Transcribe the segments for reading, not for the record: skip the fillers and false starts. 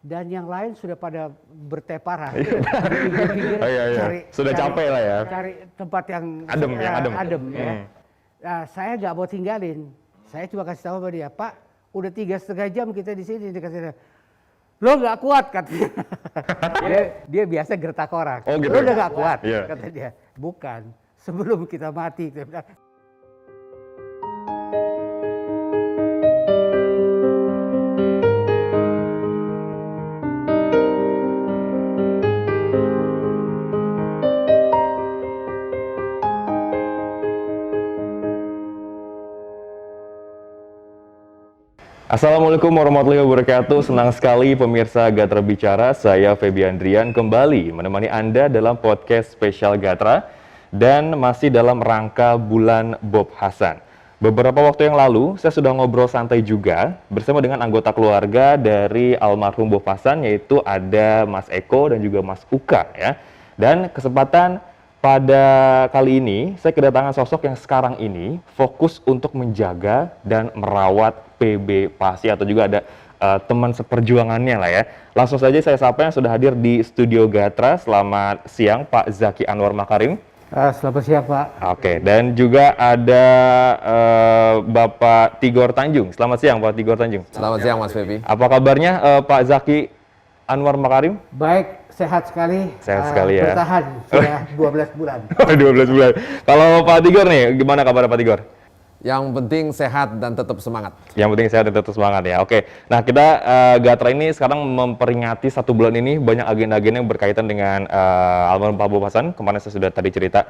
dan yang lain sudah pada berteparan. Oh, iya. Sudah capek lah ya. Cari tempat yang adem. Ya. Nah, saya nggak mau tinggalin. Saya cuma kasih tahu sama dia, Pak, udah 3,5 jam kita di sini. Dia kasih, lo nggak kuat katanya. dia biasa gertak orang. Oh, gitu. Lo udah nggak kuat, Yeah. kata dia. Bukan, sebelum kita mati. Dia bilang, Assalamualaikum warahmatullahi wabarakatuh. Senang sekali pemirsa Gatra Bicara. Saya Feby Andrian kembali menemani Anda dalam podcast spesial Gatra dan masih dalam rangka bulan Bob Hasan. Beberapa waktu yang lalu saya sudah ngobrol santai juga bersama dengan anggota keluarga dari almarhum Bob Hasan, yaitu ada Mas Eko dan juga Mas Uka ya. Dan kesempatan pada kali ini, saya kedatangan sosok yang sekarang ini fokus untuk menjaga dan merawat PB Pasi, atau juga ada teman seperjuangannya lah ya. Langsung saja saya sapa yang sudah hadir di studio Gatra. Selamat siang Pak Zaki Anwar Makarim. selamat siang Pak. Oke, dan juga ada Bapak Tigor Tanjung. Selamat siang Pak Tigor Tanjung. Selamat siang Mas Feby. Apa kabarnya Pak Zaki Anwar Makarim? Baik, sehat sekali. Sehat sekali ya. Bertahan sudah 12 bulan. 12 bulan. Kalau Pak Tigor nih, gimana kabar Pak Tigor? Yang penting sehat dan tetap semangat. Yang penting sehat dan tetap semangat ya. Oke, nah kita Gatra ini sekarang memperingati 1 bulan ini banyak agenda-agenda yang berkaitan dengan almarhum Pak Bob Hasan. Kemarin saya sudah tadi cerita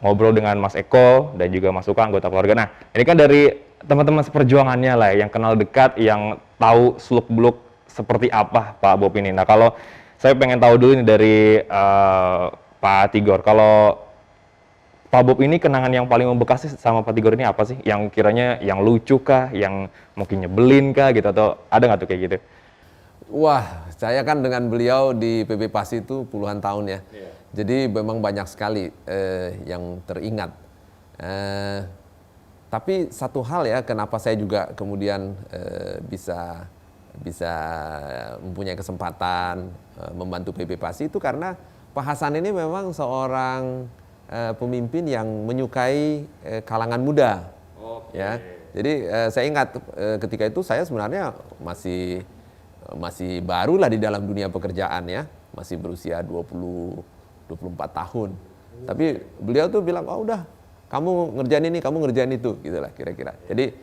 ngobrol dengan Mas Eko dan juga Mas Uka, anggota keluarga. Nah, ini kan dari teman-teman seperjuangannya lah, yang kenal dekat, yang tahu seluk-beluk seperti apa Pak Bob ini. Nah, kalau saya pengen tahu dulu nih dari Pak Tigor, kalau Pak Bob ini kenangan yang paling membekas sih sama Pak Tigor ini apa sih? Yang kiranya yang lucu kah, yang mungkin nyebelin kah gitu, atau ada nggak tuh kayak gitu? Wah, saya kan dengan beliau di PB Pasi itu puluhan tahun ya. Jadi memang banyak sekali yang teringat. Tapi satu hal ya, kenapa saya juga kemudian bisa mempunyai kesempatan membantu PB Pasi itu karena Pak Hasan ini memang seorang pemimpin yang menyukai kalangan muda. Ya. Jadi saya ingat ketika itu saya sebenarnya masih baru lah di dalam dunia pekerjaan ya, masih berusia 24 tahun. Tapi beliau tuh bilang, "Oh udah, kamu ngerjain ini, kamu ngerjain itu," gitulah kira-kira. Jadi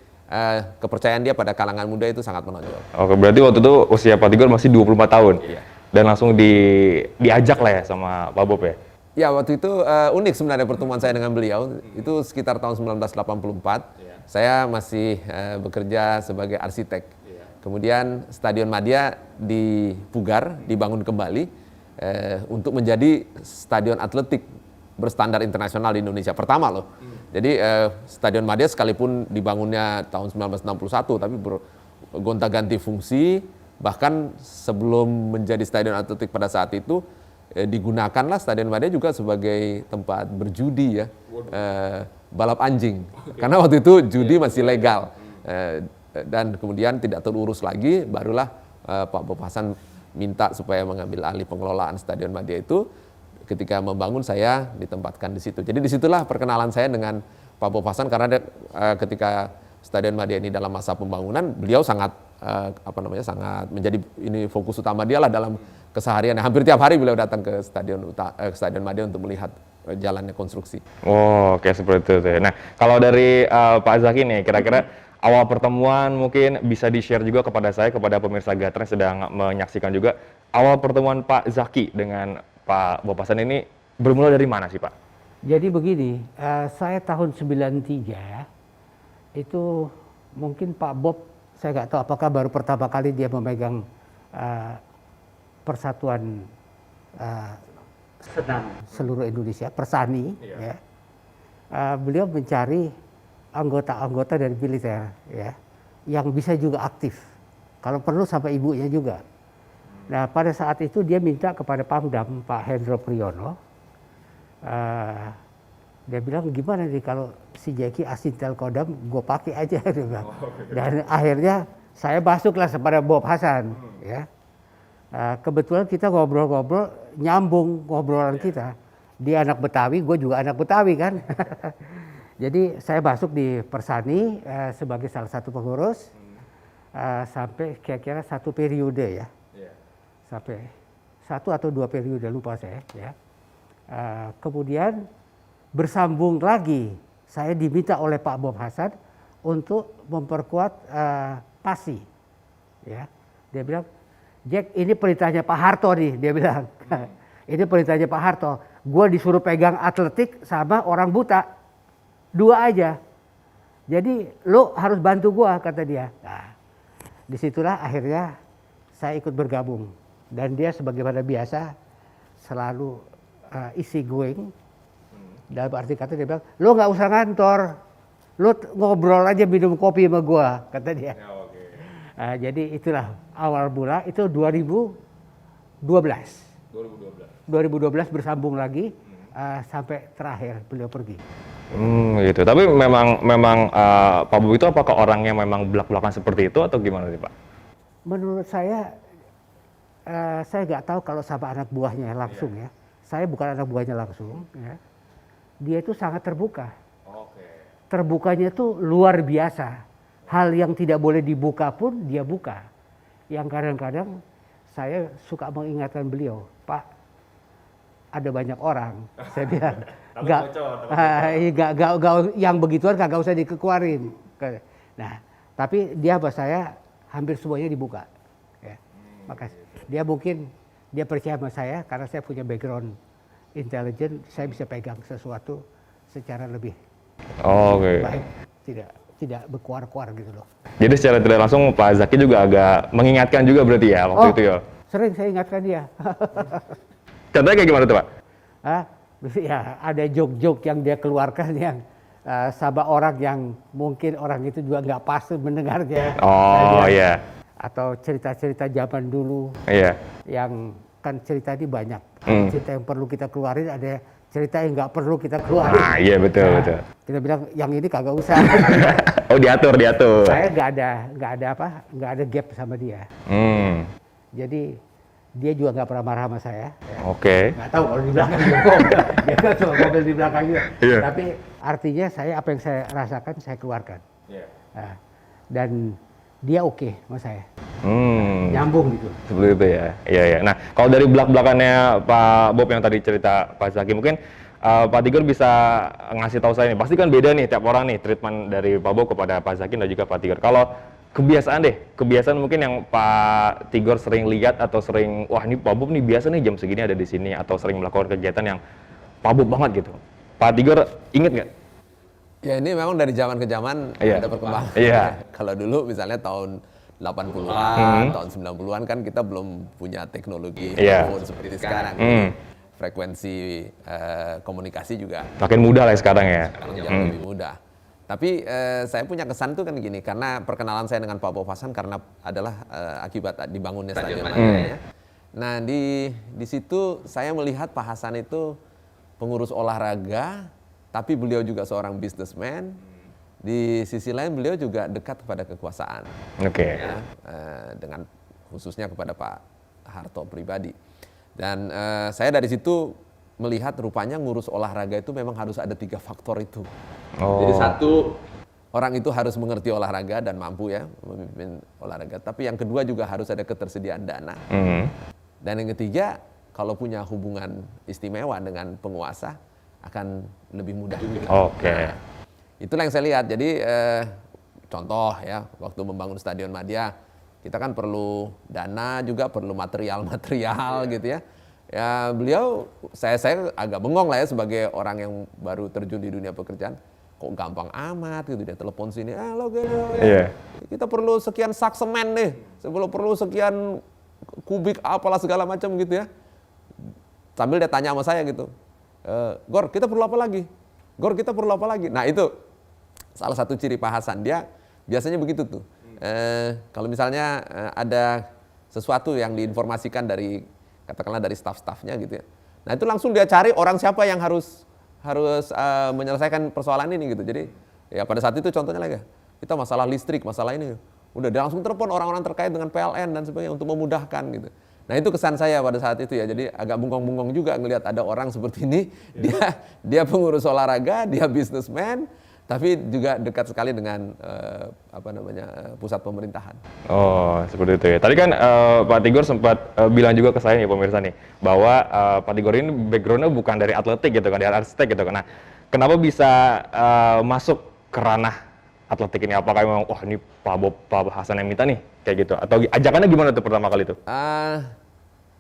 kepercayaan dia pada kalangan muda itu sangat menonjol. Oke, berarti waktu itu usia Pak Tigor masih 24 tahun. Iya. Dan langsung diajak lah ya sama Pak Bob ya. Ya, waktu itu unik sebenarnya pertemuan saya dengan beliau. Itu sekitar tahun 1984. Saya masih bekerja sebagai arsitek. Kemudian Stadion Madia dipugar, dibangun kembali untuk menjadi stadion atletik berstandar internasional di Indonesia. Pertama loh. Jadi Stadion Madia sekalipun dibangunnya tahun 1961, tapi bergonta-ganti fungsi. Bahkan sebelum menjadi stadion atletik pada saat itu, digunakanlah Stadion Madia juga sebagai tempat berjudi ya, balap anjing. Karena waktu itu judi masih legal. Dan kemudian tidak terurus lagi, barulah Pak Bob Hasan minta supaya mengambil alih pengelolaan Stadion Madia itu. Ketika membangun, saya ditempatkan di situ. Jadi disitulah perkenalan saya dengan Pak Bob Hasan, karena ketika Stadion Madia ini dalam masa pembangunan, beliau sangat sangat menjadi ini fokus utama dia lah dalam keseharian. Hampir tiap hari beliau datang ke Stadion Madia untuk melihat jalannya konstruksi. Oh, oke, seperti itu. Nah, kalau dari Pak Zaki nih, kira-kira awal pertemuan mungkin bisa di-share juga kepada saya, kepada pemirsa Gatra yang sedang menyaksikan juga. Awal pertemuan Pak Zaki dengan Pak Bob Hasan ini bermula dari mana sih Pak? Jadi begini, saya tahun 93 itu mungkin Pak Bob, saya nggak tahu apakah baru pertama kali dia memegang Persatuan Senam seluruh Indonesia, Persani. Ya. Beliau mencari anggota-anggota dari militer ya, yang bisa juga aktif. Kalau perlu sampai ibunya juga. Nah, pada saat itu dia minta kepada Pangdam Pak Hendro Priyono. Dia bilang, gimana nih kalau si Jeki Asintel Kodam gue pakai aja. Dia bilang. Dan akhirnya saya masuklah kepada Bob Hasan. Ya. Kebetulan kita ngobrol-ngobrol, nyambung ngobrolan kita. Dia anak Betawi, gue juga anak Betawi kan. Jadi saya masuk di Persani sebagai salah satu pengurus sampai kira-kira 1 periode ya. Sampai 1 atau 2 periode, lupa saya ya. Kemudian bersambung lagi, saya diminta oleh Pak Bob Hasan untuk memperkuat PASI. Ya. Dia bilang, Jack, ini perintahnya Pak Harto nih, dia bilang. Ini perintahnya Pak Harto. Gue disuruh pegang atletik sama orang buta. 2 aja. Jadi lo harus bantu gue, kata dia. Nah, disitulah akhirnya saya ikut bergabung. Dan dia sebagaimana biasa selalu easy going. Dalam arti kata dia bilang, lo gak usah ngantor. Lo ngobrol aja minum kopi sama gue, kata dia. Jadi itulah awal mula, itu 2012 bersambung lagi sampai terakhir beliau pergi. Gitu. Tapi memang Pak Bob itu apakah orangnya memang belak-belakan seperti itu atau gimana nih Pak? Menurut saya nggak tahu kalau sama anak buahnya langsung ya. Saya bukan anak buahnya langsung. Ya. Dia itu sangat terbuka. Terbukanya itu luar biasa. Hal yang tidak boleh dibuka pun dia buka. Yang kadang-kadang saya suka mengingatkan beliau, Pak, ada banyak orang. Saya bilang, nggak yang begituan kagak usah dikeluarin. Nah, tapi dia sama saya hampir semuanya dibuka. Ya. Makasih. Dia percaya sama saya karena saya punya background intelijen, saya bisa pegang sesuatu secara lebih baik, tidak berkuar-kuar gitu loh. Jadi secara tidak langsung Pak Zaki juga agak mengingatkan juga berarti ya waktu itu ya? Sering saya ingatkan dia. Contohnya kayak gimana tuh Pak? Ya ada joke-joke yang dia keluarkan yang sama orang yang mungkin orang itu juga nggak pas mendengarnya. Oh iya. Atau cerita-cerita zaman dulu. Iya. Yang kan cerita ini banyak. Cerita yang perlu kita keluarin, ada cerita yang nggak perlu kita keluarin. Iya betul. Kita bilang yang ini kagak usah. Oh diatur. Saya nggak ada gap sama dia. Jadi dia juga nggak pernah marah sama saya. Oke. Nggak tahu kalau di belakang dia nggak cuma ngomel di belakang juga. Iya. Tapi artinya apa yang saya rasakan saya keluarkan. Dan dia oke sama saya. Nyambung gitu. Seperti itu ya. Iya. Nah, kalau dari belak-belakannya Pak Bob yang tadi cerita Pak Zaki, mungkin Pak Tigor bisa ngasih tahu saya nih. Pasti kan beda nih tiap orang nih treatment dari Pak Bob kepada Pak Zaki dan juga Pak Tigor. Kalau kebiasaan mungkin yang Pak Tigor sering lihat atau sering, wah ini Pak Bob nih biasa nih jam segini ada di sini, atau sering melakukan kegiatan yang Pak Bob banget gitu. Pak Tigor inget nggak? Ya ini memang dari zaman ke zaman ada perkembangan. Kalau dulu misalnya tahun 80-an, tahun 90-an kan kita belum punya teknologi telepon seperti sekarang. Frekuensi komunikasi juga makin mudah lah sekarang ya. Sekarang jauh lebih mudah. Tapi saya punya kesan tuh kan gini, karena perkenalan saya dengan Pak Bob Hasan karena adalah akibat dibangunnya Stadion Madia. Nah di situ saya melihat Pak Hasan itu pengurus olahraga, tapi beliau juga seorang businessman. Di sisi lain beliau juga dekat kepada kekuasaan. Ya, dengan khususnya kepada Pak Harto pribadi. Dan saya dari situ melihat rupanya ngurus olahraga itu memang harus ada 3 faktor itu. Jadi satu, orang itu harus mengerti olahraga dan mampu ya memimpin olahraga. Tapi yang kedua juga harus ada ketersediaan dana. Dan yang ketiga, kalau punya hubungan istimewa dengan penguasa akan lebih mudah. Nah, itulah yang saya lihat. Jadi contoh ya, waktu membangun Stadion Madia, kita kan perlu dana juga, perlu material gitu ya. Ya beliau, saya agak bengong lah ya sebagai orang yang baru terjun di dunia pekerjaan. Kok gampang amat gitu, dia telepon sini, kita perlu sekian sak semen nih, perlu sekian kubik apalah segala macam gitu ya. Sambil dia tanya sama saya gitu, Gor kita perlu apa lagi? Gor kita perlu apa lagi? Nah itu salah satu ciri Pak Hasan, dia biasanya begitu tuh. Kalau misalnya ada sesuatu yang diinformasikan dari, katakanlah dari staf-stafnya gitu ya. Nah itu langsung dia cari orang siapa yang harus menyelesaikan persoalan ini gitu. Jadi ya pada saat itu contohnya lagi, kita masalah listrik, masalah ini. Udah dia langsung telepon orang-orang terkait dengan PLN dan sebagainya untuk memudahkan gitu. Nah itu kesan saya pada saat itu ya, jadi agak bungkong-bungkong juga ngelihat ada orang seperti ini, dia pengurus olahraga, dia bisnismen, tapi juga dekat sekali dengan pusat pemerintahan. Oh, seperti itu ya. Tadi kan Pak Tigor sempat bilang juga ke saya nih pemirsa nih, bahwa Pak Tigor ini background-nya bukan dari atletik gitu kan, dari arsitek gitu kan. Nah, kenapa bisa masuk ke ranah atletik ini? Apakah memang, wah ini Pak Hasan yang minta nih, kayak gitu? Atau ajakannya gimana tuh pertama kali itu?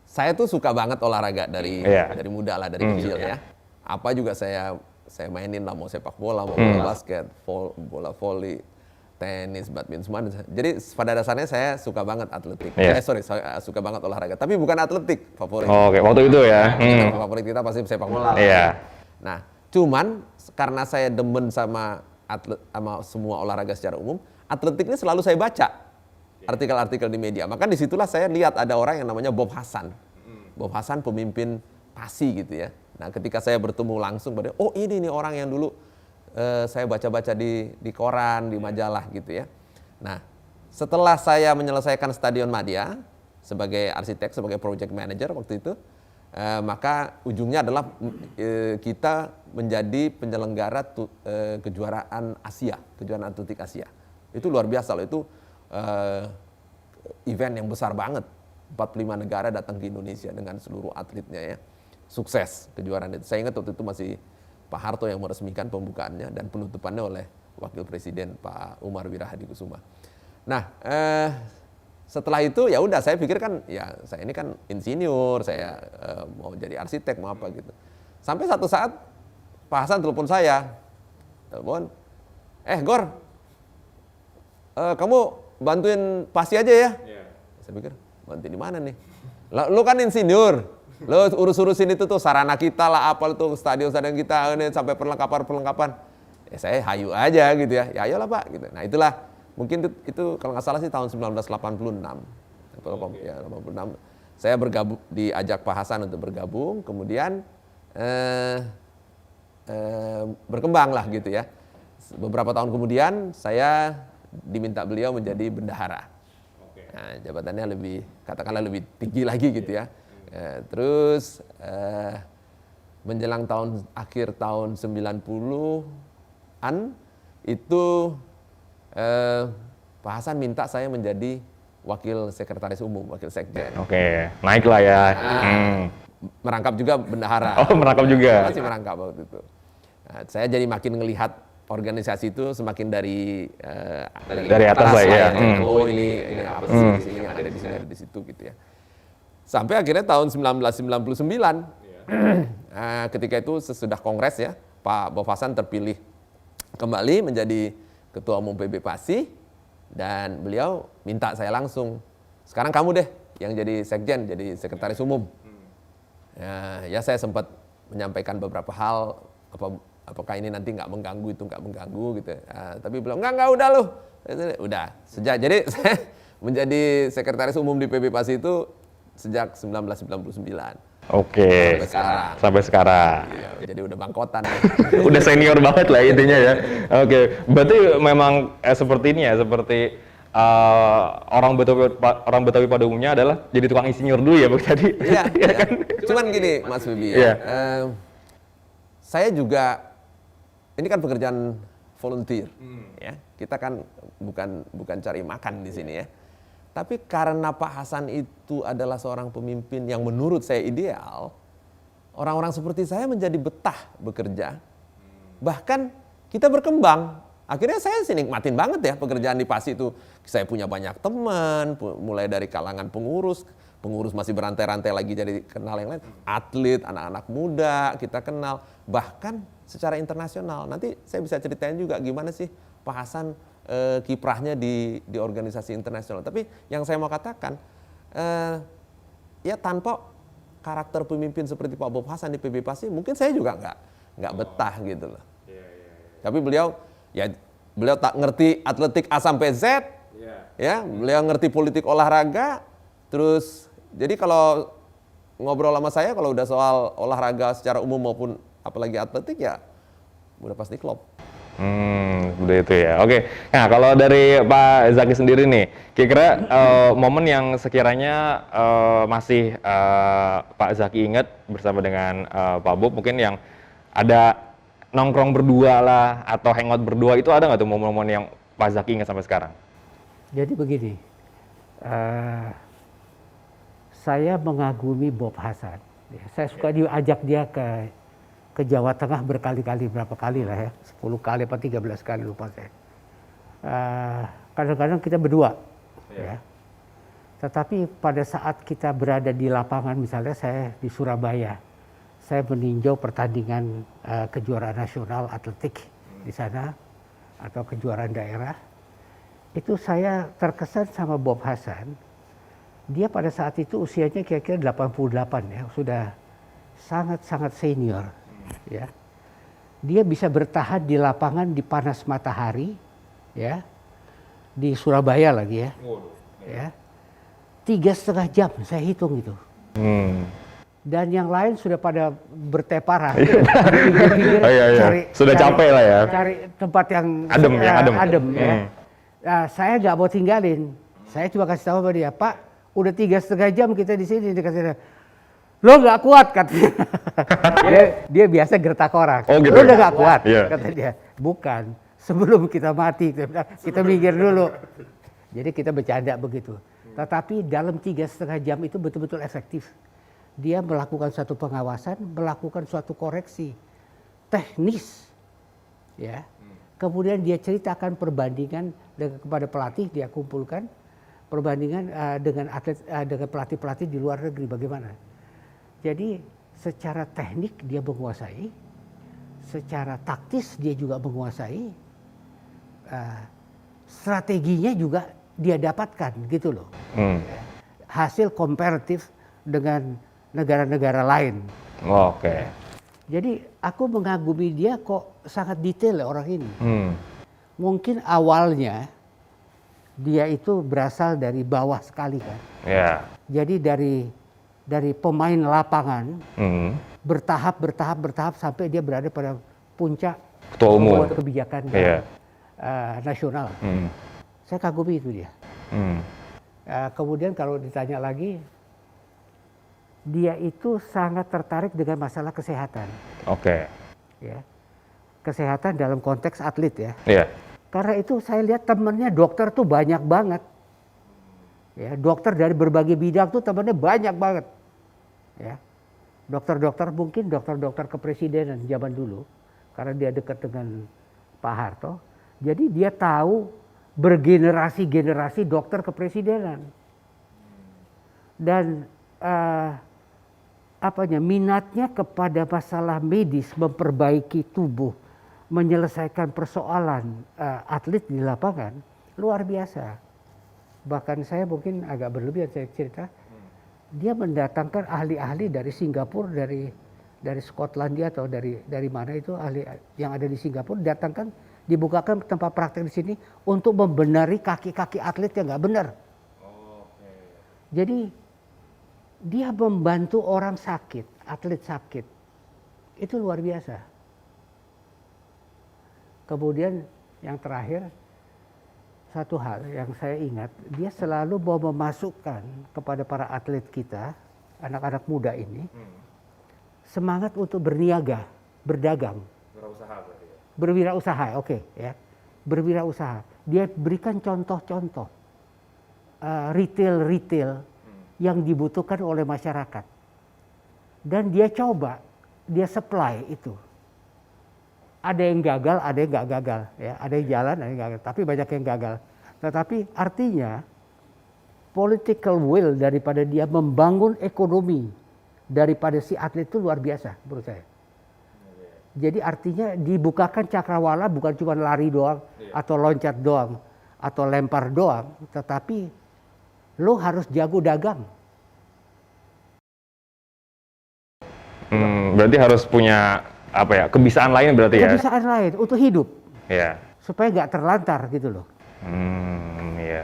Saya tuh suka banget olahraga dari muda lah, dari kecil ya. Apa juga saya mainin lah, mau sepak bola, mau bola basket, bola voli, tenis, badminton, semua. Jadi pada dasarnya saya suka banget atletik. Saya suka banget olahraga. Tapi bukan atletik favorit. Oke, waktu itu ya. Favorit kita pasti sepak bola. Iya. Nah, cuman karena saya demen sama semua olahraga secara umum, atletik ini selalu saya baca artikel-artikel di media. Maka disitulah saya lihat ada orang yang namanya Bob Hasan. Bob Hasan pemimpin PASI gitu ya. Nah ketika saya bertemu langsung, oh ini nih orang yang dulu saya baca-baca di koran, di majalah gitu ya. Nah setelah saya menyelesaikan Stadion Madia sebagai arsitek, sebagai project manager waktu itu, maka ujungnya adalah kita menjadi penyelenggara kejuaraan Asia, kejuaraan atletik Asia. Itu luar biasa loh, itu event yang besar banget. 45 negara datang ke Indonesia dengan seluruh atletnya ya. Sukses kejuaraan itu. Saya ingat waktu itu masih Pak Harto yang meresmikan pembukaannya dan penutupannya oleh Wakil Presiden Pak Umar Wirahadikusuma. Nah, setelah itu ya udah saya pikir kan ya saya ini kan insinyur, saya mau jadi arsitek mau apa gitu. Sampai satu saat Pak Hasan telepon saya. Gor, kamu bantuin PASI aja ya. Saya pikir, bantuin di mana nih? Lu kan insinyur, lu urus-urusin itu tuh sarana kita lah, apa tuh stadion-stadion kita ini sampai perlengkapan. Ya saya hayu aja gitu ya. Ya ayolah Pak gitu. Nah, itulah mungkin itu kalau nggak salah sih tahun 1986. Ya, 86. Saya bergabung, diajak Pak Hasan untuk bergabung, kemudian berkembang lah gitu ya. Beberapa tahun kemudian saya diminta beliau menjadi bendahara. Nah, jabatannya katakanlah lebih tinggi lagi gitu ya. Terus menjelang akhir tahun 90-an itu Pak Hasan minta saya menjadi wakil sekretaris umum, wakil sekjen. Oke, naik lah ya. Merangkap juga bendahara. Oh, merangkap juga. Masih merangkap waktu itu. Nah, saya jadi makin ngelihat organisasi itu semakin dari atas lah ya. Oh ini apa sih di sini, ada di sini, ada di situ gitu ya. Sampai akhirnya tahun 1999, ketika itu sesudah kongres ya, Pak Bob Hasan terpilih kembali menjadi ketua umum PB PASI dan beliau minta saya langsung, sekarang kamu deh yang jadi sekjen, jadi sekretaris umum. Ya saya sempat menyampaikan beberapa hal, apakah ini nanti nggak mengganggu gitu. Tapi bilang enggak udah loh. Udah jadi saya menjadi sekretaris umum di PB PASI itu sejak 1999. Oke. Sampai sekarang. Iya, jadi udah bangkotan. Udah senior banget lah intinya ya. Oke. Berarti memang seperti ini ya, seperti orang Betawi pada umumnya adalah jadi tukang insinyur dulu ya, Bang tadi. Iya. Kan? Cuman gini, Mas Wibi. Iya. Saya juga ini kan pekerjaan volunteer, ya. Kita kan bukan cari makan di sini ya. Tapi karena Pak Hasan itu adalah seorang pemimpin yang menurut saya ideal, orang-orang seperti saya menjadi betah bekerja. Bahkan kita berkembang. Akhirnya saya sih nikmatin banget ya pekerjaan di PASI itu. Saya punya banyak teman, mulai dari kalangan pengurus masih berantai-rantai lagi jadi kenal yang lain, atlet, anak-anak muda kita kenal, bahkan secara internasional. Nanti saya bisa ceritain juga gimana sih Pak Hasan kiprahnya di organisasi internasional. Tapi yang saya mau katakan, ya tanpa karakter pemimpin seperti Pak Bob Hasan di PB PASI, mungkin saya juga nggak betah gitu loh. Tapi beliau tak ngerti atletik A sampai Z, ya beliau ngerti politik olahraga, terus jadi kalau ngobrol sama saya kalau udah soal olahraga secara umum maupun apalagi atletik ya udah pasti klop. Udah itu ya. Oke. Nah, kalau dari Pak Zaki sendiri nih, kira-kira momen yang sekiranya masih Pak Zaki ingat bersama dengan Pak Bob, mungkin yang ada nongkrong berdua lah atau hangout berdua, itu ada nggak tuh momen-momen yang Pak Zaki ingat sampai sekarang? Jadi begini, saya mengagumi Bob Hasan. Ya, saya suka diajak dia ke Jawa Tengah berkali-kali, berapa kali lah ya, 10 kali apa 13 kali lupa saya. Kadang-kadang kita berdua, ya. Tetapi pada saat kita berada di lapangan, misalnya saya di Surabaya, saya meninjau pertandingan kejuaraan nasional atletik di sana atau kejuaraan daerah, itu saya terkesan sama Bob Hasan. Dia pada saat itu usianya kira-kira 88 ya, sudah sangat-sangat senior. Ya, dia bisa bertahan di lapangan di panas matahari, ya, di Surabaya lagi ya, ya, 3,5 jam saya hitung itu. Dan yang lain sudah pada berteparan, cari, sudah capek lah ya, cari tempat yang adem, ya. Nah, saya nggak mau tinggalin, saya cuma kasih tahu sama dia, Pak, udah 3,5 jam kita di sini, dikasih. Lo nggak kuat katanya. dia biasa gertak orang. Oh, gitu. Lo udah nggak kuat, Yeah. kata dia. Bukan, sebelum kita mati kita minggir dulu. Jadi kita bercanda begitu. Tetapi dalam 3,5 jam itu betul-betul efektif. Dia melakukan suatu pengawasan, melakukan suatu koreksi teknis, ya. Kemudian dia ceritakan perbandingan kepada pelatih, dia kumpulkan perbandingan dengan atlet, dengan pelatih-pelatih di luar negeri bagaimana. Jadi secara teknik dia menguasai, secara taktis dia juga menguasai, strateginya juga dia dapatkan gitu loh. Hasil komparatif dengan negara-negara lain. Oke. Jadi aku mengagumi dia kok sangat detail ya orang ini. Mungkin awalnya dia itu berasal dari bawah sekali kan. Ya. Jadi dari pemain lapangan bertahap sampai dia berada pada puncak Ketua umum kebijakan nasional. Saya kagumi itu dia. Kemudian kalau ditanya lagi, dia itu sangat tertarik dengan masalah kesehatan. Oke. Ya, kesehatan dalam konteks atlet ya. Iya. Karena itu saya lihat temennya dokter tuh banyak banget. Ya, dokter dari berbagai bidang tuh temennya banyak banget. Ya, dokter-dokter mungkin dokter-dokter kepresidenan zaman dulu, karena dia dekat dengan Pak Harto. Jadi dia tahu bergenerasi-generasi dokter kepresidenan. Dan minatnya kepada masalah medis, memperbaiki tubuh, menyelesaikan persoalan atlet di lapangan luar biasa. Bahkan saya mungkin agak berlebihan saya cerita. Dia mendatangkan ahli-ahli dari Singapura, dari Skotlandia atau dari mana itu ahli yang ada di Singapura, datangkan, dibukakan tempat praktek di sini untuk membenari kaki-kaki atlet yang nggak benar. Jadi dia membantu orang sakit, atlet sakit, itu luar biasa. Kemudian yang terakhir, satu hal yang saya ingat, dia selalu mau memasukkan kepada para atlet kita, anak-anak muda ini, semangat untuk berniaga, berdagang. Berwirausaha, oke, ya. Berwirausaha. Dia berikan contoh-contoh retail yang dibutuhkan oleh masyarakat. Dan dia coba, dia supply itu. Ada yang gagal, ada yang nggak gagal, ya. Ada yang jalan, ada yang gagal, tapi banyak yang gagal. Tetapi artinya political will daripada dia membangun ekonomi daripada si atlet itu luar biasa menurut saya. Jadi artinya dibukakan cakrawala bukan cuma lari doang, atau loncat doang, atau lempar doang, tetapi lo harus jago dagang. Berarti harus punya kebiasaan lain berarti ya? Kebiasaan lain untuk hidup. Iya. Supaya nggak terlantar gitu loh. Iya.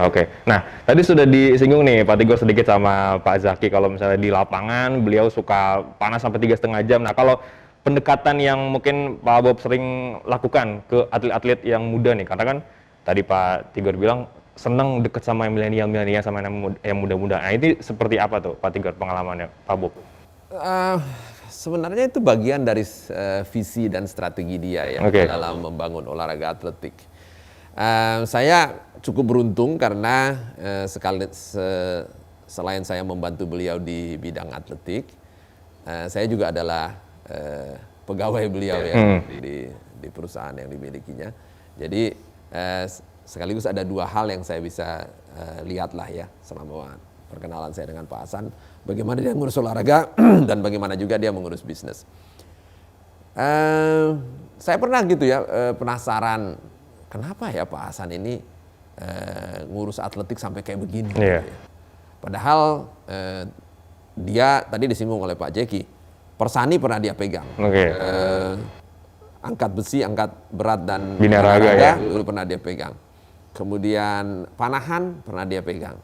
Oke. Nah, tadi sudah disinggung nih Pak Tigor sedikit sama Pak Zaki kalau misalnya di lapangan beliau suka panas sampai 3,5 jam. Nah, kalau pendekatan yang mungkin Pak Bob sering lakukan ke atlet-atlet yang muda nih? Karena kan tadi Pak Tigor bilang seneng deket sama yang milenial sama yang muda-muda. Nah, ini seperti apa tuh Pak Tigor pengalamannya Pak Bob? Sebenarnya itu bagian dari visi dan strategi dia ya dalam membangun olahraga atletik. Saya cukup beruntung karena selain saya membantu beliau di bidang atletik, saya juga adalah pegawai beliau ya di perusahaan yang dimilikinya. Jadi sekaligus ada dua hal yang saya bisa lihat lah ya selama perkenalan saya dengan Pak Hasan, bagaimana dia mengurus olahraga dan bagaimana juga dia mengurus bisnis. Saya pernah gitu ya penasaran, kenapa ya Pak Hasan ini ngurus atletik sampai kayak begini. Gitu ya. Padahal dia tadi disinggung oleh Pak Jeki, persani pernah dia pegang. Angkat besi, angkat berat dan binaraga dulu pernah dia pegang. Kemudian panahan pernah dia pegang.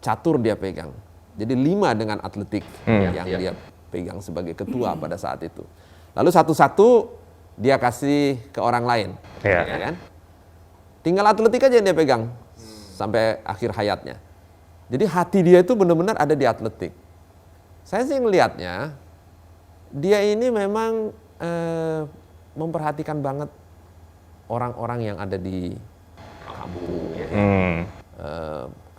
Catur dia pegang. Jadi 5 dengan atletik yang dia pegang sebagai ketua pada saat itu. Lalu satu-satu dia kasih ke orang lain. Ya kan? Tinggal atletik aja yang dia pegang sampai akhir hayatnya. Jadi hati dia itu benar-benar ada di atletik. Saya sih ngelihatnya dia ini memang memperhatikan banget orang-orang yang ada di kampung,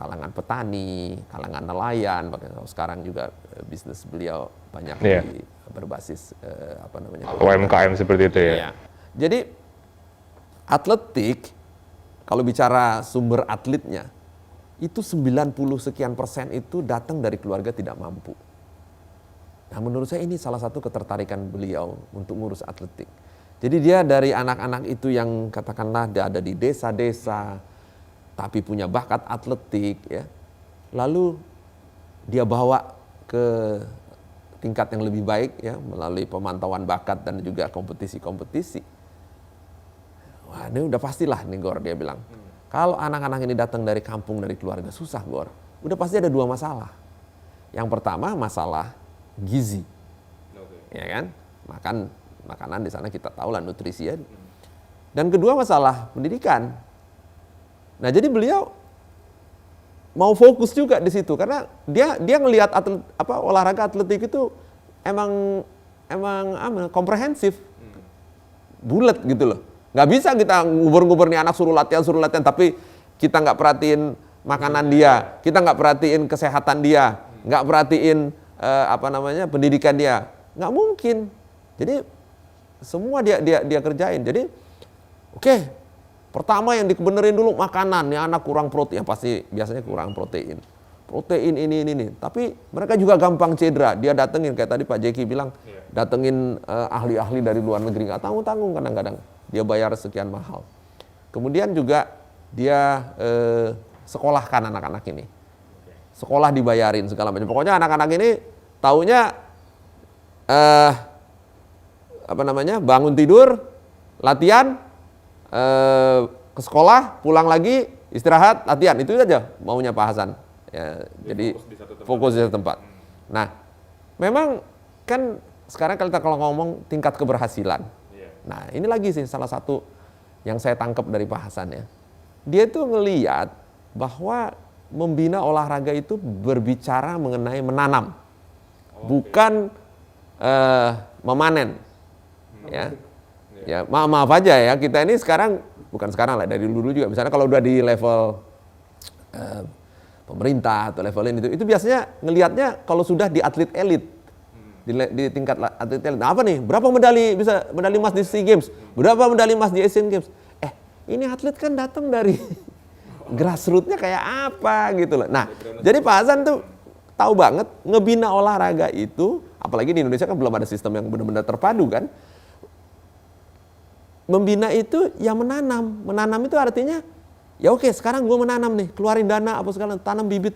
kalangan petani, kalangan nelayan. Sekarang juga bisnis beliau banyak berbasis UMKM seperti itu ya. Jadi atletik, kalau bicara sumber atletnya, itu 90 sekian persen itu datang dari keluarga tidak mampu. Nah menurut saya ini salah satu ketertarikan beliau untuk ngurus atletik. Jadi dia dari anak-anak itu yang katakanlah dia ada di desa-desa, tapi punya bakat atletik ya. Lalu dia bawa ke tingkat yang lebih baik ya melalui pemantauan bakat dan juga kompetisi-kompetisi. Wah, ini udah pastilah nih Gor, dia bilang. Kalau anak-anak ini datang dari kampung, dari keluarga susah Gor. Udah pasti ada 2 masalah. Yang pertama masalah gizi. Ya kan? Makanan di sana kita tahu lah nutrisi ya. Dan kedua masalah pendidikan. Nah, jadi beliau mau fokus juga di situ karena dia ngelihat olahraga atletik itu emang komprehensif. Bulat gitu loh. Nggak bisa kita ngubur-ngubur nih anak suruh latihan tapi kita nggak perhatiin makanan dia, kita nggak perhatiin kesehatan dia, nggak perhatiin pendidikan dia. Nggak mungkin. Jadi semua dia kerjain. Jadi oke, pertama yang dibenerin dulu makanan, ya anak kurang protein, ya pasti biasanya kurang protein. Protein ini. Tapi mereka juga gampang cedera. Dia datengin kayak tadi Pak Jeki bilang, datengin ahli-ahli dari luar negeri, nggak tanggung-tanggung kadang-kadang. Dia bayar sekian mahal. Kemudian juga dia sekolahkan anak-anak ini. Sekolah dibayarin segala macam. Pokoknya anak-anak ini taunya bangun tidur, latihan, ke sekolah, pulang lagi, istirahat, latihan. Itu aja maunya Pak Hasan. Ya, jadi fokus di satu tempat. Nah, memang kan sekarang kalau ngomong tingkat keberhasilan. Nah, ini lagi sih salah satu yang saya tangkap dari Pak Hasan ya. Dia tuh ngeliat bahwa membina olahraga itu berbicara mengenai menanam, bukan memanen. Ya, maaf aja ya, kita ini sekarang, bukan sekarang lah, dari dulu juga. Misalnya kalau udah di level pemerintah atau level ini, itu biasanya ngelihatnya kalau sudah di atlet elit, di tingkat atlet elit. Nah, apa nih? Berapa medali emas di SEA Games? Berapa medali emas di Asian Games? Ini atlet kan datang dari grassroots-nya kayak apa gitu loh. Nah, jadi Pak Hasan tuh tahu banget ngebina olahraga itu, apalagi di Indonesia kan belum ada sistem yang benar-benar terpadu kan. Membina itu ya menanam. Menanam itu artinya ya oke, sekarang gue menanam nih, keluarin dana apa segala, tanam bibit,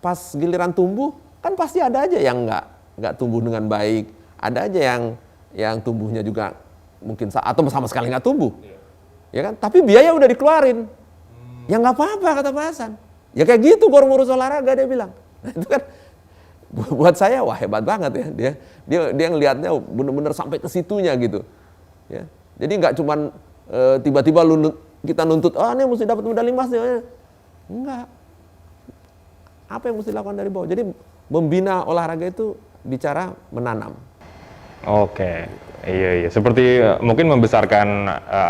pas giliran tumbuh kan pasti ada aja yang nggak tumbuh dengan baik, ada aja yang tumbuhnya juga mungkin atau sama sekali nggak tumbuh, ya kan? Tapi biaya udah dikeluarin, ya nggak apa-apa kata Pak Hasan. Ya kayak gitu ngurus olahraga dia bilang. Nah, itu kan buat saya wah hebat banget ya, dia ngelihatnya benar-benar sampai ke situnya gitu ya. Jadi nggak cuman tiba-tiba kita nuntut, ini mesti dapat medali emas nih. Enggak, apa yang mesti dilakukan dari bawah. Jadi membina olahraga itu bicara menanam. Oke, iya. Seperti mungkin membesarkan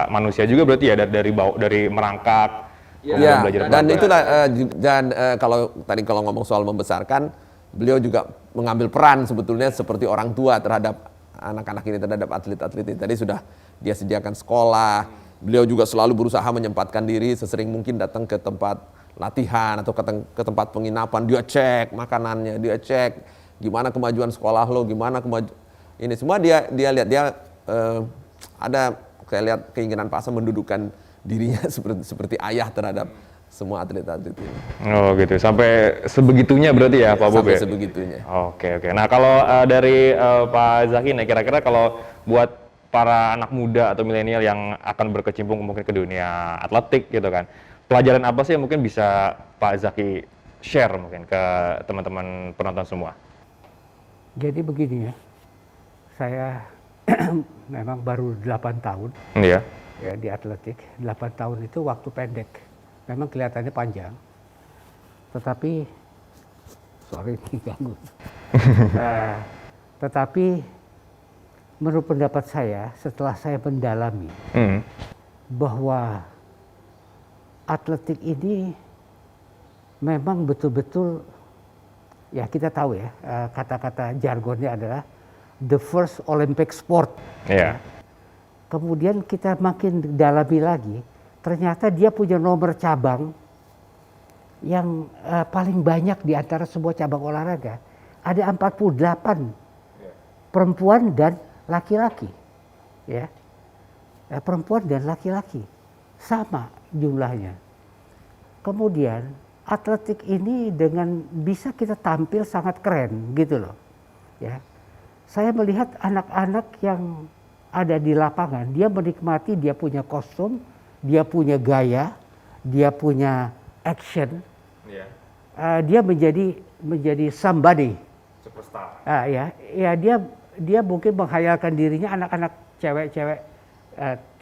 manusia juga berarti ya, dari merangkak. Ya, dan itulah kalau ngomong soal membesarkan, beliau juga mengambil peran sebetulnya seperti orang tua terhadap anak-anak ini, terhadap atlet-atlet ini. Tadi sudah dia sediakan sekolah, beliau juga selalu berusaha menyempatkan diri sesering mungkin datang ke tempat latihan atau ke tempat penginapan, dia cek makanannya, dia cek gimana kemajuan sekolah lo, gimana ini semua dia lihat, dia ada saya lihat keinginan Pak Hasan mendudukan dirinya seperti ayah terhadap semua atlet-atlet ini. Oh gitu, sampai sebegitunya berarti ya Pak Bob ya? Sampai sebegitunya. Oke. Nah kalau dari Pak Zaki nih, kira-kira kalau buat para anak muda atau milenial yang akan berkecimpung mungkin ke dunia atletik gitu kan, pelajaran apa sih yang mungkin bisa Pak Zaki share mungkin ke teman-teman penonton semua? Jadi begini ya, saya memang baru 8 tahun Iya. ya di atletik. 8 tahun itu waktu pendek, memang kelihatannya panjang, tetapi sorry diganggu. Tetapi menurut pendapat saya, setelah saya mendalami bahwa atletik ini memang betul-betul, ya kita tahu ya, kata-kata jargonnya adalah the first Olympic sport. Iya. Kemudian kita makin dalami lagi, ternyata dia punya nomor cabang yang paling banyak di antara semua cabang olahraga. Ada 48 perempuan dan laki-laki, ya, perempuan dan laki-laki sama jumlahnya. Kemudian atletik ini dengan bisa kita tampil sangat keren gitu loh, ya. Saya melihat anak-anak yang ada di lapangan, dia menikmati, dia punya kostum, dia punya gaya, dia punya action, dia menjadi somebody, Superstar. ya dia mungkin menghayalkan dirinya. Anak-anak cewek-cewek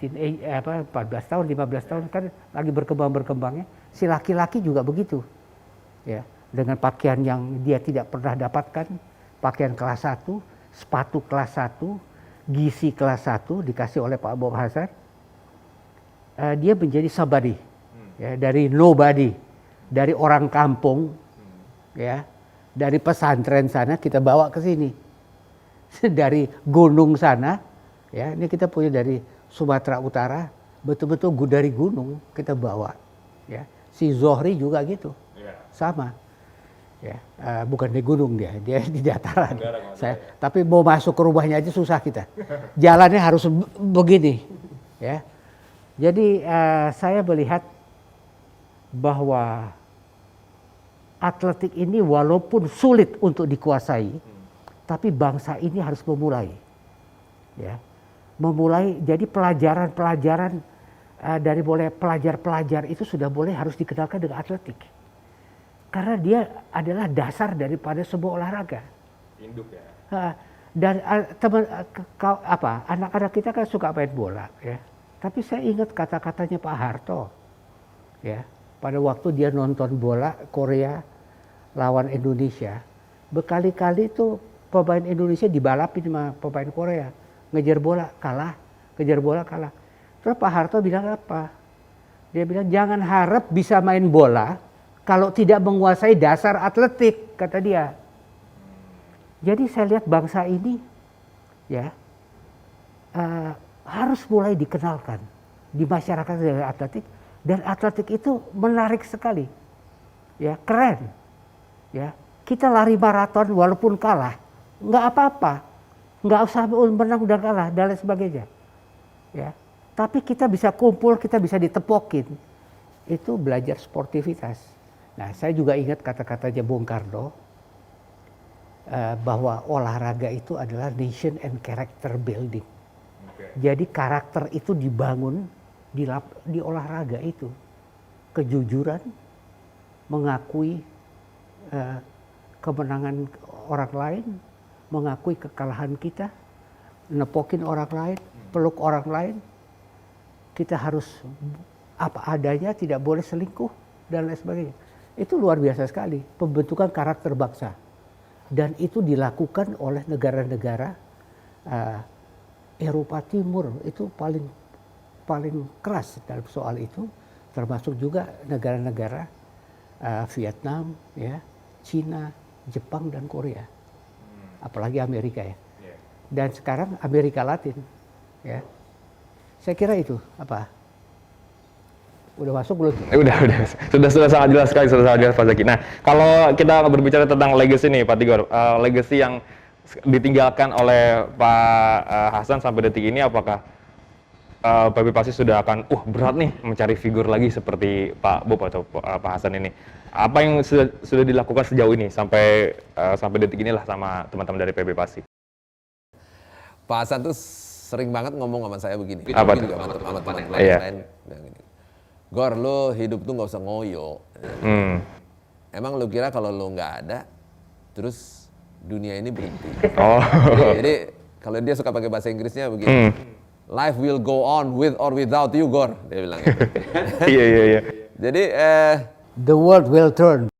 14 tahun, 15 tahun kan lagi berkembangnya. Si laki-laki juga begitu, ya, dengan pakaian yang dia tidak pernah dapatkan, pakaian kelas 1, sepatu kelas 1, gizi kelas 1 dikasih oleh Pak Bob Hasan. Dia menjadi somebody, ya, dari nobody, dari orang kampung, ya, dari pesantren sana kita bawa ke sini. Dari gunung sana, ya, ini kita punya dari Sumatera Utara, betul-betul dari gunung kita bawa, ya. Si Zohri juga gitu, sama, ya, bukan di gunung dia di dataran. Tapi mau masuk ke rumahnya aja susah kita, jalannya harus begini, ya. Jadi saya melihat bahwa atletik ini walaupun sulit untuk dikuasai, tapi bangsa ini harus memulai, ya, jadi pelajaran-pelajaran dari mulai pelajar-pelajar itu sudah boleh harus dikenalkan dengan atletik, karena dia adalah dasar daripada sebuah olahraga. Induk ya. Dan anak-anak kita kan suka main bola, ya. Tapi saya ingat kata-katanya Pak Harto, ya, pada waktu dia nonton bola Korea lawan Indonesia, berkali-kali tuh pemain Indonesia dibalapin sama pemain Korea, ngejar bola kalah. Terus Pak Harto bilang apa? Dia bilang jangan harap bisa main bola kalau tidak menguasai dasar atletik, kata dia. Jadi saya lihat bangsa ini, ya, harus mulai dikenalkan di masyarakat dengan atletik, dan atletik itu menarik sekali, ya, keren, ya. Kita lari maraton walaupun kalah, nggak apa-apa, nggak usah menang dan kalah dan lain sebagainya, ya. Tapi kita bisa kumpul, kita bisa ditepokin, itu belajar sportivitas. Nah, saya juga ingat kata-katanya Bung Karno, bahwa olahraga itu adalah nation and character building. Jadi karakter itu dibangun di olahraga itu, kejujuran, mengakui kemenangan orang lain, mengakui kekalahan kita, nepokin orang lain, peluk orang lain. Kita harus apa adanya, tidak boleh selingkuh dan lain sebagainya. Itu luar biasa sekali, pembentukan karakter bangsa. Dan itu dilakukan oleh negara-negara Eropa Timur, itu paling keras dalam soal itu, termasuk juga negara-negara Vietnam, ya, Cina, Jepang dan Korea, apalagi Amerika ya. Dan sekarang Amerika Latin, ya. Saya kira itu apa? Udah masuk belum? Udah. Sudah sangat jelas sekali, sudah sangat jelas Pak Zaki. Nah, kalau kita berbicara tentang legacy nih Pak Tigor, legacy yang ditinggalkan oleh Pak Hasan sampai detik ini, apakah PB Pasi sudah akan berat nih mencari figur lagi seperti Pak Bob atau Pak Hasan ini? Apa yang sudah dilakukan sejauh ini sampai detik inilah sama teman-teman dari PB Pasi? Pak Hasan tuh sering banget ngomong sama saya begini. Apa tuh? Juga sama teman-teman Iya. lain. Gor, lo hidup tuh nggak usah ngoyo. Emang lo kira kalau lo nggak ada, terus dunia ini berhenti? Oh. Jadi kalau dia suka pakai bahasa Inggrisnya begini, life will go on with or without you, Gor. Dia bilang gitu. Iya. Jadi The world will turn.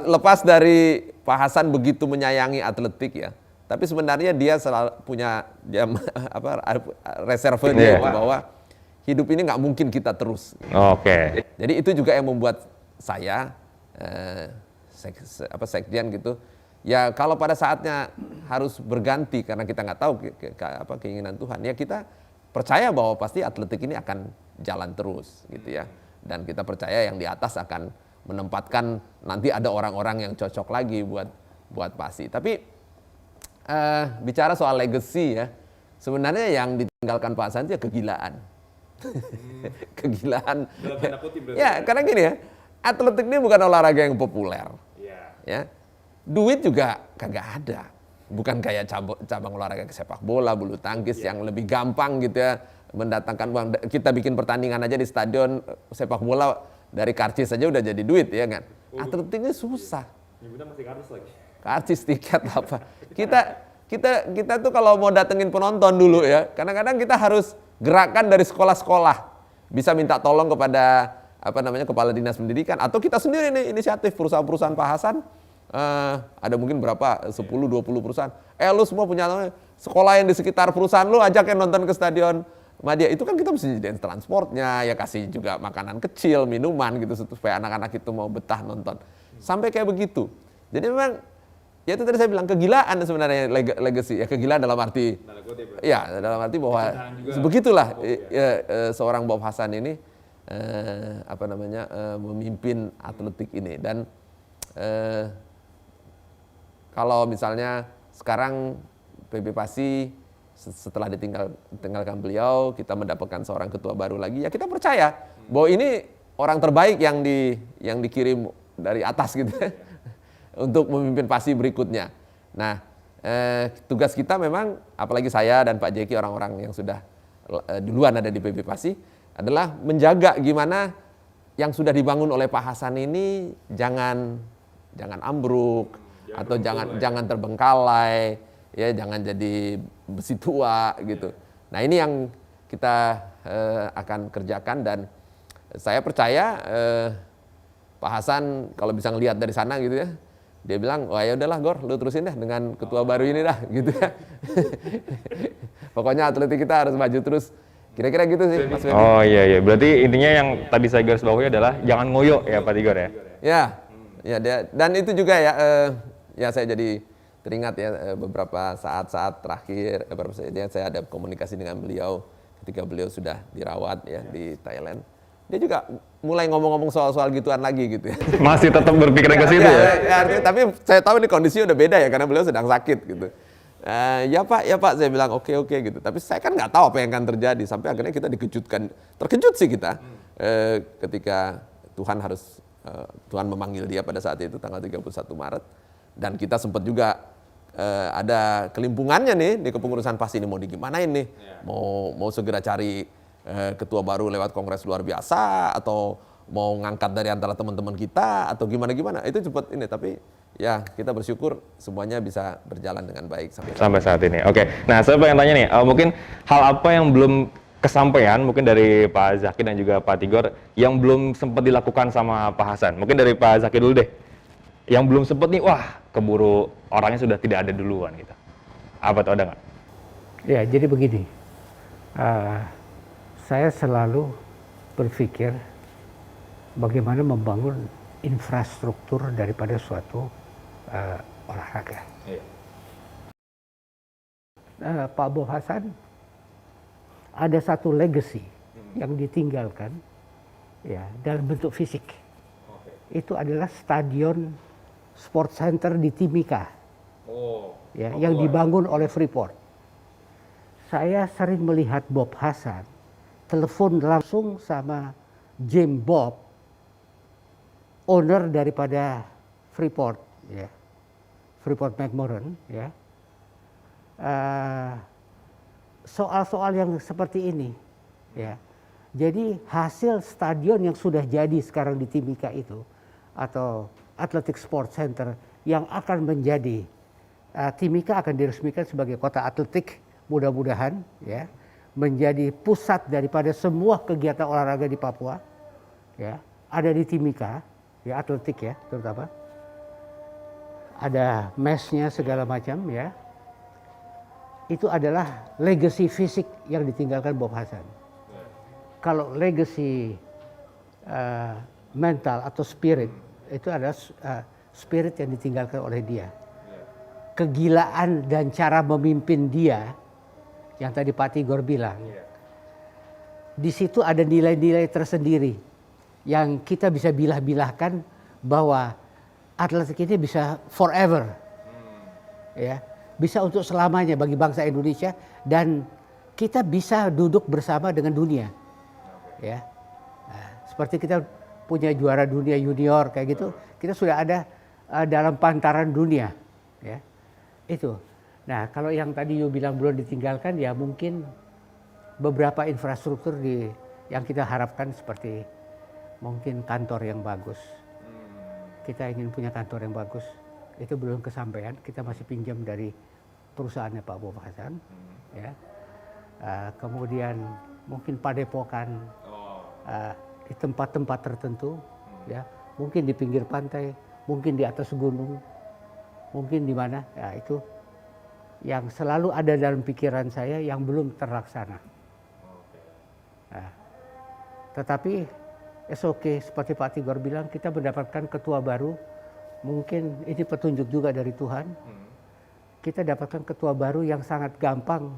lepas dari Pak Hasan begitu menyayangi atletik ya, tapi sebenarnya dia selalu punya reserve dia bahwa hidup ini nggak mungkin kita terus. Oke. Jadi itu juga yang membuat saya sekjen gitu. Ya kalau pada saatnya harus berganti karena kita nggak tahu keinginan Tuhan, ya kita percaya bahwa pasti atletik ini akan jalan terus gitu ya. Dan kita percaya yang di atas akan menempatkan nanti ada orang-orang yang cocok lagi buat Pasi. Tapi bicara soal legacy ya, sebenarnya yang ditinggalkan Pak Hasan itu ya kegilaan. Kegilaan. Dalam tanda kutip berarti. Ya, karena gini ya, atletik ini bukan olahraga yang populer. Ya. Duit juga kagak ada. Bukan kayak cabang olahraga sepak bola, bulu tangkis yang lebih gampang gitu ya, mendatangkan uang. Kita bikin pertandingan aja di stadion sepak bola dari karcis saja udah jadi duit ya kan. Atletik ini susah. Nyebutnya masih karcis lagi. Karcis tiket apa. Kita tuh kalau mau datengin penonton dulu ya, kadang-kadang kita harus gerakan dari sekolah-sekolah. Bisa minta tolong kepada kepala dinas pendidikan atau kita sendiri nih inisiatif perusahaan-perusahaan Pak Hasan. Ada mungkin berapa 10-20 perusahaan. Lu semua punya sekolah yang di sekitar perusahaan lu, ajak yang nonton ke stadion Madia. Itu kan kita mesti jadiin transportnya, ya kasih juga makanan kecil, minuman gitu supaya anak-anak itu mau betah nonton. Sampai kayak begitu. Jadi memang ya itu tadi saya bilang kegilaan sebenarnya legacy ya, kegilaan dalam arti bahwa begitulah seorang Bob Hasan ini memimpin atletik ini. Dan kalau misalnya sekarang PB Pasi setelah ditinggalkan beliau, kita mendapatkan seorang ketua baru lagi, ya kita percaya bahwa ini orang terbaik yang dikirim dari atas gitu untuk memimpin Pasi berikutnya. Nah, tugas kita memang, apalagi saya dan Pak Jeki, orang-orang yang sudah duluan ada di PB Pasi, adalah menjaga gimana yang sudah dibangun oleh Pak Hasan ini jangan ambruk atau jangan terbengkalai, ya jangan jadi besi tua gitu. Nah ini yang kita akan kerjakan, dan saya percaya Pak Hasan kalau bisa ngelihat dari sana gitu ya, dia bilang, wah ya udahlah Gor, lu terusin deh dengan ketua baru ini dah, gitu ya. Pokoknya atletik kita harus maju terus. Kira-kira gitu sih, Mas Ferdi. Oh iya. Berarti intinya yang tadi saya garis bawahi adalah jangan ngoyo ya Pak Tigor ya. Ya dan itu juga ya saya jadi teringat ya beberapa saat-saat terakhir, saya ada komunikasi dengan beliau ketika beliau sudah dirawat ya di Thailand. Dia juga mulai ngomong-ngomong soal gituan lagi gitu ya. Masih tetap berpikiran ke situ ya? Tapi saya tahu ini kondisinya udah beda ya karena beliau sedang sakit gitu. Ya Pak, saya bilang oke gitu. Tapi saya kan nggak tahu apa yang akan terjadi, sampai akhirnya kita terkejut sih kita ketika Tuhan memanggil dia pada saat itu tanggal 31 Maret, dan kita sempat juga ada kelimpungannya nih di kepengurusan Pasi ini, mau digimanain nih, mau segera cari ketua baru lewat kongres luar biasa atau mau ngangkat dari antara teman-teman kita atau gimana-gimana. Itu cepat ini, tapi ya kita bersyukur semuanya bisa berjalan dengan baik sampai saat ini. Oke, nah saya pengen tanya nih, mungkin hal apa yang belum kesampaian mungkin dari Pak Zaki dan juga Pak Tigor yang belum sempat dilakukan sama Pak Hasan? Mungkin dari Pak Zaki dulu deh. Yang belum sempat nih, wah keburu orangnya sudah tidak ada duluan gitu. Apa tuh, ada nggak? Ya, jadi begini. Saya selalu berpikir bagaimana membangun infrastruktur daripada suatu olahraga. Iya. Pak Bob Hasan ada satu legacy yang ditinggalkan ya dalam bentuk fisik. Itu adalah stadion Sport Center di Timika, yang dibangun oleh Freeport. Saya sering melihat Bob Hasan telepon langsung sama Jim Bob, owner daripada Freeport, ya, Freeport McMoran, ya. Soal-soal yang seperti ini, ya. Jadi hasil stadion yang sudah jadi sekarang di Timika itu, atau Athletic Sport Center yang akan menjadi, Timika akan diresmikan sebagai kota atletik, mudah-mudahan, ya, menjadi pusat daripada semua kegiatan olahraga di Papua, ya, ada di Timika, ya, atletik ya, terutama. Ada mesnya segala macam, ya. Itu adalah legacy fisik yang ditinggalkan Bob Hasan. Kalau legacy mental atau spirit, itu adalah spirit yang ditinggalkan oleh dia. Kegilaan dan cara memimpin dia, yang tadi Pak Tigor bilang, di situ ada nilai-nilai tersendiri yang kita bisa bilah-bilahkan bahwa atletik ini bisa forever, ya, bisa untuk selamanya bagi bangsa Indonesia, dan kita bisa duduk bersama dengan dunia, ya. Nah, seperti kita punya juara dunia junior kayak gitu, kita sudah ada dalam pantaran dunia, ya. Itu. Nah, kalau yang tadi you bilang belum ditinggalkan, ya mungkin beberapa infrastruktur yang kita harapkan, seperti mungkin kantor yang bagus. Kita ingin punya kantor yang bagus. Itu belum kesampaian. Kita masih pinjam dari perusahaannya Pak Bob Hasan. Ya. Kemudian mungkin padepokan di tempat-tempat tertentu, ya. Mungkin di pinggir pantai, mungkin di atas gunung, mungkin di mana. Ya, itu yang selalu ada dalam pikiran saya yang belum terlaksana. Nah, tetapi SOK seperti Pak Tigor bilang, kita mendapatkan ketua baru, mungkin ini petunjuk juga dari Tuhan. Kita dapatkan ketua baru yang sangat gampang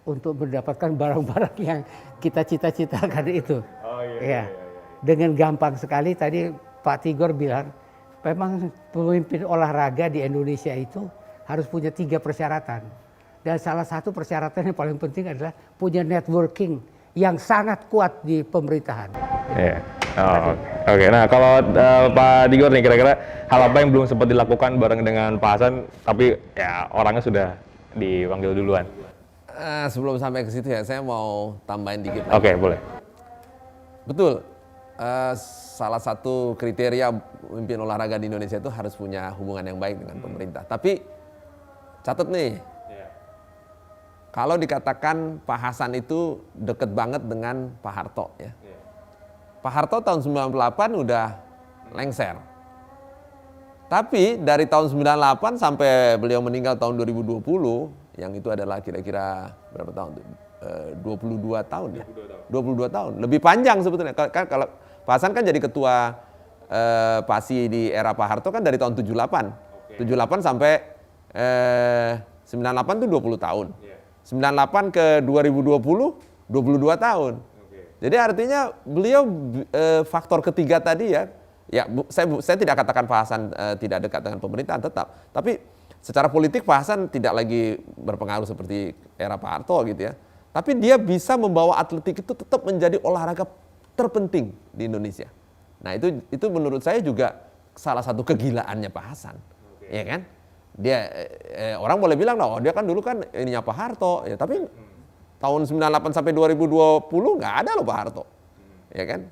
untuk mendapatkan barang-barang yang kita cita-citakan itu. Ya, dengan gampang sekali. Tadi Pak Tigor bilang, memang pemimpin olahraga di Indonesia itu harus punya 3 persyaratan. Dan salah satu persyaratan yang paling penting adalah punya networking yang sangat kuat di pemerintahan. Yeah. Oke. Nah, kalau Pak Tigor nih, kira-kira hal apa yang belum sempat dilakukan bareng dengan Pak Hasan, tapi ya orangnya sudah dipanggil duluan? Sebelum sampai ke situ ya, saya mau tambahin dikit. Oke, boleh. Betul. Salah satu kriteria pemimpin olahraga di Indonesia itu harus punya hubungan yang baik dengan pemerintah. Tapi catat nih, kalau dikatakan Pak Hasan itu deket banget dengan Pak Harto, ya. Pak Harto tahun 98 udah lengser. Tapi dari tahun 98 sampai beliau meninggal tahun 2020, yang itu adalah kira-kira berapa tahun? 22 tahun ya. 22 tahun. Lebih panjang sebetulnya. Kalau Pak Hasan kan jadi ketua PASI di era Pak Harto kan dari tahun 78. 78 sampai 98 itu 20 tahun. 98 ke 2020, 22 tahun. Jadi artinya beliau faktor ketiga tadi ya saya tidak katakan Pak Hasan tidak dekat dengan pemerintahan tetap. Tapi secara politik Pak Hasan tidak lagi berpengaruh seperti era Pak Harto gitu ya. Tapi dia bisa membawa atletik itu tetap menjadi olahraga terpenting di Indonesia. Nah itu menurut saya juga salah satu kegilaannya Pak Hasan. Ya kan? Dia orang boleh bilang, oh dia kan dulu kan ininya Pak Harto, ya, tapi tahun 98 sampai 2020 nggak ada loh Pak Harto, ya kan?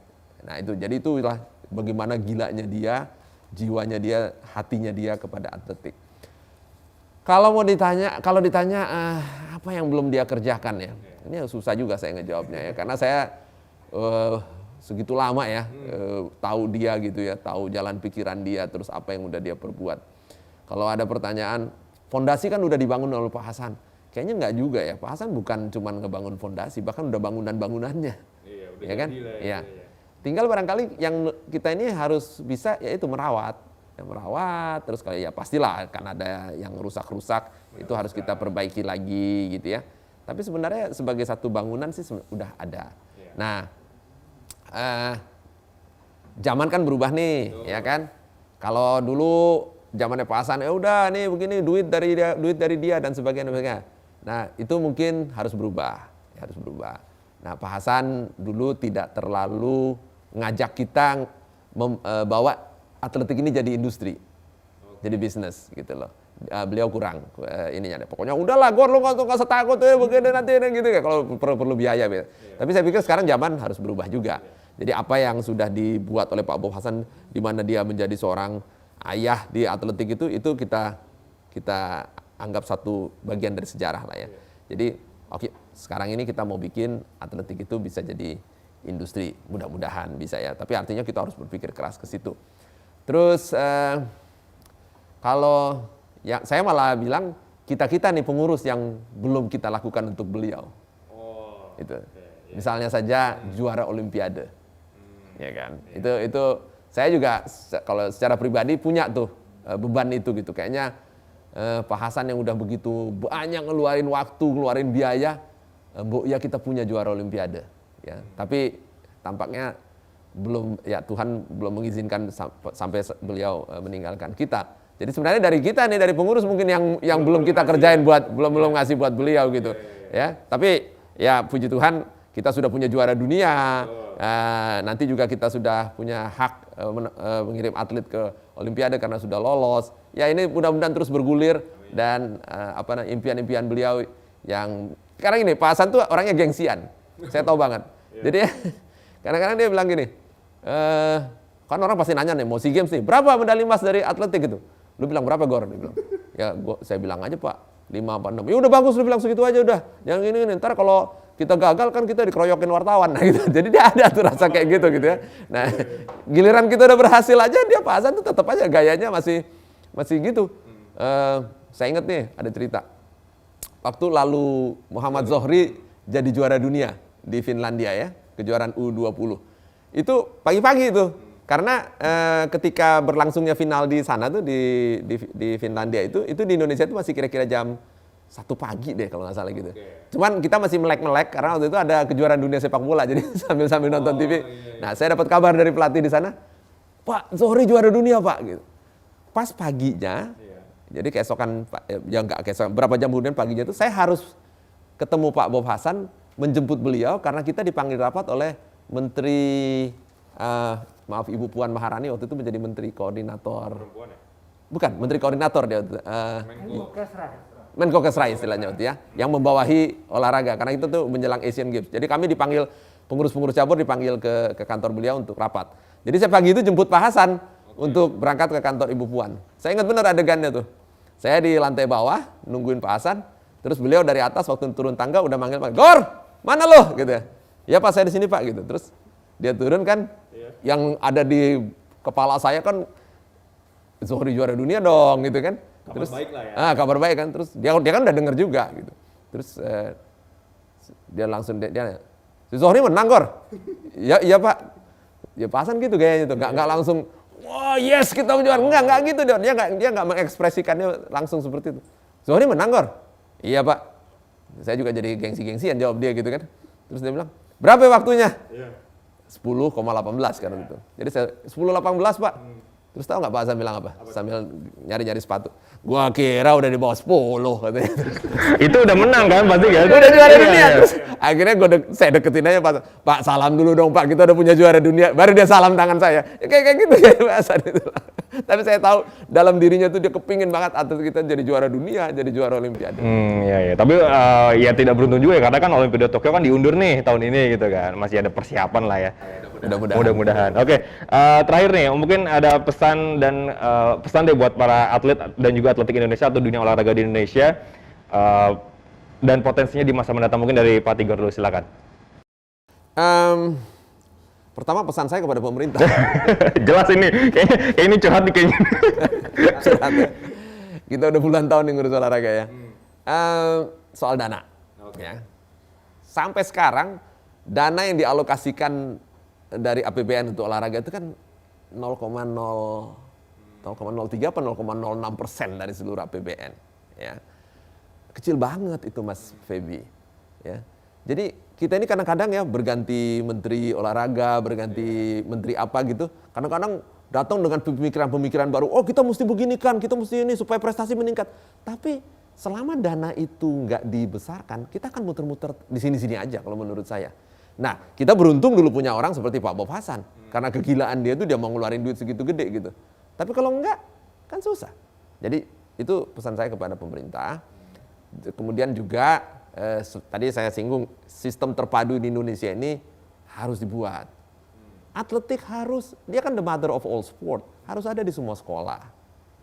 Nah itu, jadi itulah bagaimana gilanya dia, jiwanya dia, hatinya dia kepada atletik. Kalau ditanya apa yang belum dia kerjakan ya, ini susah juga saya ngejawabnya ya, karena saya segitu lama ya tahu dia gitu ya, tahu jalan pikiran dia, terus apa yang udah dia perbuat. Kalau ada pertanyaan, fondasi kan udah dibangun oleh Pak Hasan, kayaknya nggak juga ya, Pak Hasan bukan cuma ngebangun fondasi, bahkan udah bangunannya, ya kan? Ya. Tinggal barangkali yang kita ini harus bisa yaitu merawat, terus kayak ya pastilah kan ada yang rusak-rusak, itu harus kita perbaiki lagi gitu ya. Tapi sebenarnya sebagai satu bangunan sih udah ada. Nah, zaman kan berubah nih, ya kan? Kalau dulu zamannya Pak Hasan, ya udah nih begini duit dari dia dan sebagainya. Nah, itu mungkin harus berubah. Nah, Pak Hasan dulu tidak terlalu ngajak kita bawa atletik ini jadi industri, jadi bisnis gitu loh. Beliau kurang ininya. Pokoknya udahlah, Gor, lu nggak usah takut ya begini nanti gitu ya. Kalau perlu biaya. Tapi saya pikir sekarang zaman harus berubah juga. Jadi apa yang sudah dibuat oleh Pak Bob Hasan, di mana dia menjadi seorang ayah di atletik itu kita anggap satu bagian dari sejarah lah ya. Jadi oke, sekarang ini kita mau bikin atletik itu bisa jadi industri, mudah-mudahan bisa ya. Tapi artinya kita harus berpikir keras ke situ. Terus kalau ya saya malah bilang kita nih pengurus yang belum kita lakukan untuk beliau. Itu. Misalnya saja juara Olimpiade. Ya kan? Itu saya juga kalau secara pribadi punya tuh beban itu gitu. Kayaknya Pak Hasan yang udah begitu banyak ngeluarin waktu, ngeluarin biaya, ya kita punya juara Olimpiade. Ya, tapi tampaknya belum, ya Tuhan belum mengizinkan sampai beliau meninggalkan kita. Jadi sebenarnya dari kita nih, dari pengurus mungkin yang belum kita kerjain belum ngasih buat beliau gitu. Ya, tapi ya puji Tuhan kita sudah punya juara dunia. Nanti juga kita sudah punya hak mengirim atlet ke Olimpiade karena sudah lolos. Ya ini mudah-mudahan terus bergulir dan impian-impian beliau yang sekarang ini Pak Hasan tuh orangnya gengsian. Saya tahu banget. Jadi kadang-kadang dia bilang gini, kan orang pasti nanya nih, mau SEA Games nih, berapa medali emas dari atletik itu? Lu bilang berapa, Gor? Dia bilang, ya saya bilang aja Pak, 5 apa 6. Ya udah bagus, lu bilang segitu aja udah. Yang ini, ntar kalau kita gagal kan kita dikeroyokin wartawan. Nah gitu. Jadi dia ada tuh rasa kayak gitu ya. Nah giliran kita udah berhasil aja, dia Pak Hasan tuh tetap aja gayanya masih gitu. Saya inget nih ada cerita. Waktu lalu Muhammad Zohri jadi juara dunia di Finlandia ya, kejuaraan U20. Itu pagi-pagi itu, karena ketika berlangsungnya final di sana tuh di Finlandia itu di Indonesia itu masih kira-kira jam 1 pagi deh kalau nggak salah gitu. Cuman kita masih melek-melek karena waktu itu ada kejuaraan dunia sepak bola, jadi sambil nonton TV. Nah saya dapat kabar dari pelatih di sana, Pak Zohri juara dunia Pak gitu. Pas paginya, jadi keesokan ya nggak keesokan, berapa jam kemudian paginya itu saya harus ketemu Pak Bob Hasan, menjemput beliau karena kita dipanggil rapat oleh Menteri Ibu Puan Maharani waktu itu menjadi Menteri Koordinator. Bukan, Menteri Koordinator dia. Menko Kesra istilahnya waktu ya, yang membawahi olahraga karena itu tuh menjelang Asian Games. Jadi kami dipanggil, pengurus-pengurus cabur dipanggil ke kantor beliau untuk rapat. Jadi saya pagi itu jemput Pak Hasan untuk berangkat ke kantor Ibu Puan. Saya ingat benar adegannya tuh. Saya di lantai bawah nungguin Pak Hasan, terus beliau dari atas waktu turun tangga udah manggil, Gor, mana lo? Gitu ya. Ya Pak, saya di sini Pak gitu. Terus dia turun kan, yang ada di kepala saya kan Zohri juara dunia dong gitu kan. Terus kabar baik lah ya. Kabar baik kan. Terus dia kan udah denger juga gitu. Terus dia langsung si Zohri menang, Gor. Iya Pak. Ya Pak Hasan gitu kayaknya tuh. Enggak langsung wah yes kita menjuara. Enggak gitu dia enggak mengekspresikannya langsung seperti itu. Zohri menang, Gor. Iya Pak. Saya juga jadi gengsi-gengsian jawab dia gitu kan. Terus dia bilang, berapa waktunya? 10,18 kan gitu. Jadi saya 10,18 Pak. Terus tahu nggak Pak Hasan bilang apa? Sambil nyari-nyari sepatu. Gua kira udah di bawah 10 katanya. Itu udah menang kan pasti kan? Udah juara dunia. Terus akhirnya saya deketin aja Pak salam dulu dong Pak, kita udah punya juara dunia. Baru dia salam tangan saya. Ya, kayak gitu ya Pak Hasan itu. Tapi saya tahu dalam dirinya tuh dia kepingin banget atlet kita jadi juara dunia, jadi juara Olimpiade. Iya. Tapi ya tidak beruntung juga ya, karena kan Olimpiade Tokyo kan diundur nih tahun ini gitu kan. Masih ada persiapan lah ya. Mudah-mudahan. Oke, terakhir nih, mungkin ada pesan deh buat para atlet dan juga atletik Indonesia atau dunia olahraga di Indonesia dan potensinya di masa mendatang, mungkin dari Pak Tigor dulu, silakan. Pertama pesan saya kepada pemerintah. Jelas ini, kayaknya ini curhat nih kayaknya. Curhat ya. Kita udah puluhan tahun nih ngurus olahraga ya. Soal dana. Ya. Sampai sekarang dana yang dialokasikan dari APBN untuk olahraga itu kan 0,03 apa 0,06% dari seluruh APBN. Ya. Kecil banget itu Mas Feby. Ya. Jadi kita ini kadang-kadang ya berganti menteri olahraga, berganti menteri apa gitu. Kadang-kadang datang dengan pemikiran-pemikiran baru. Oh kita mesti begini kan, kita mesti ini supaya prestasi meningkat. Tapi selama dana itu nggak dibesarkan, kita akan muter-muter di sini-sini aja kalau menurut saya. Nah kita beruntung dulu punya orang seperti Pak Bob Hasan. Karena kegilaan dia tuh dia mau ngeluarin duit segitu gede gitu. Tapi kalau enggak, kan susah. Jadi itu pesan saya kepada pemerintah. Kemudian juga tadi saya singgung sistem terpadu di Indonesia ini harus dibuat. Atletik harus, dia kan the mother of all sport, harus ada di semua sekolah.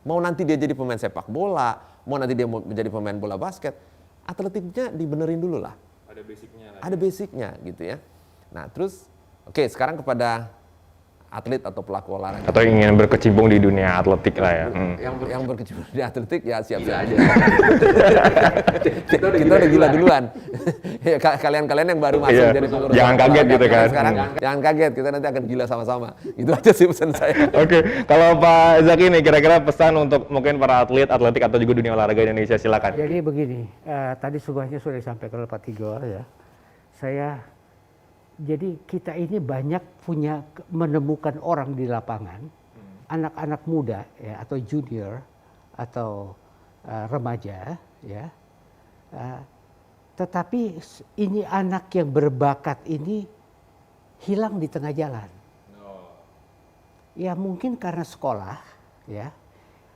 Mau nanti dia jadi pemain sepak bola, mau nanti dia menjadi pemain bola basket, atletiknya dibenerin dulu lah. Ada basicnya lah. Ada basicnya gitu ya. Nah terus, oke sekarang kepada atlet atau pelaku olahraga. Atau ingin berkecimpung di dunia atletik lah ya. Yang berkecimpung di atletik ya siap-siap aja. kita udah gila duluan. Ya, kalian-kalian yang baru masuk jadi pengurus. Jangan kaget gitu kan. Sekarang jangan kaget, kita nanti akan gila sama-sama. Itu aja sih pesan saya. Oke, kalau Pak Zaki nih kira-kira pesan untuk mungkin para atlet, atletik atau juga dunia olahraga Indonesia, silakan. Jadi begini, tadi semuanya sudah disampaikan oleh Pak Tigor ya. Jadi kita ini banyak menemukan orang di lapangan, anak-anak muda ya atau junior atau remaja ya. Tetapi ini anak yang berbakat ini hilang di tengah jalan. Ya mungkin karena sekolah ya,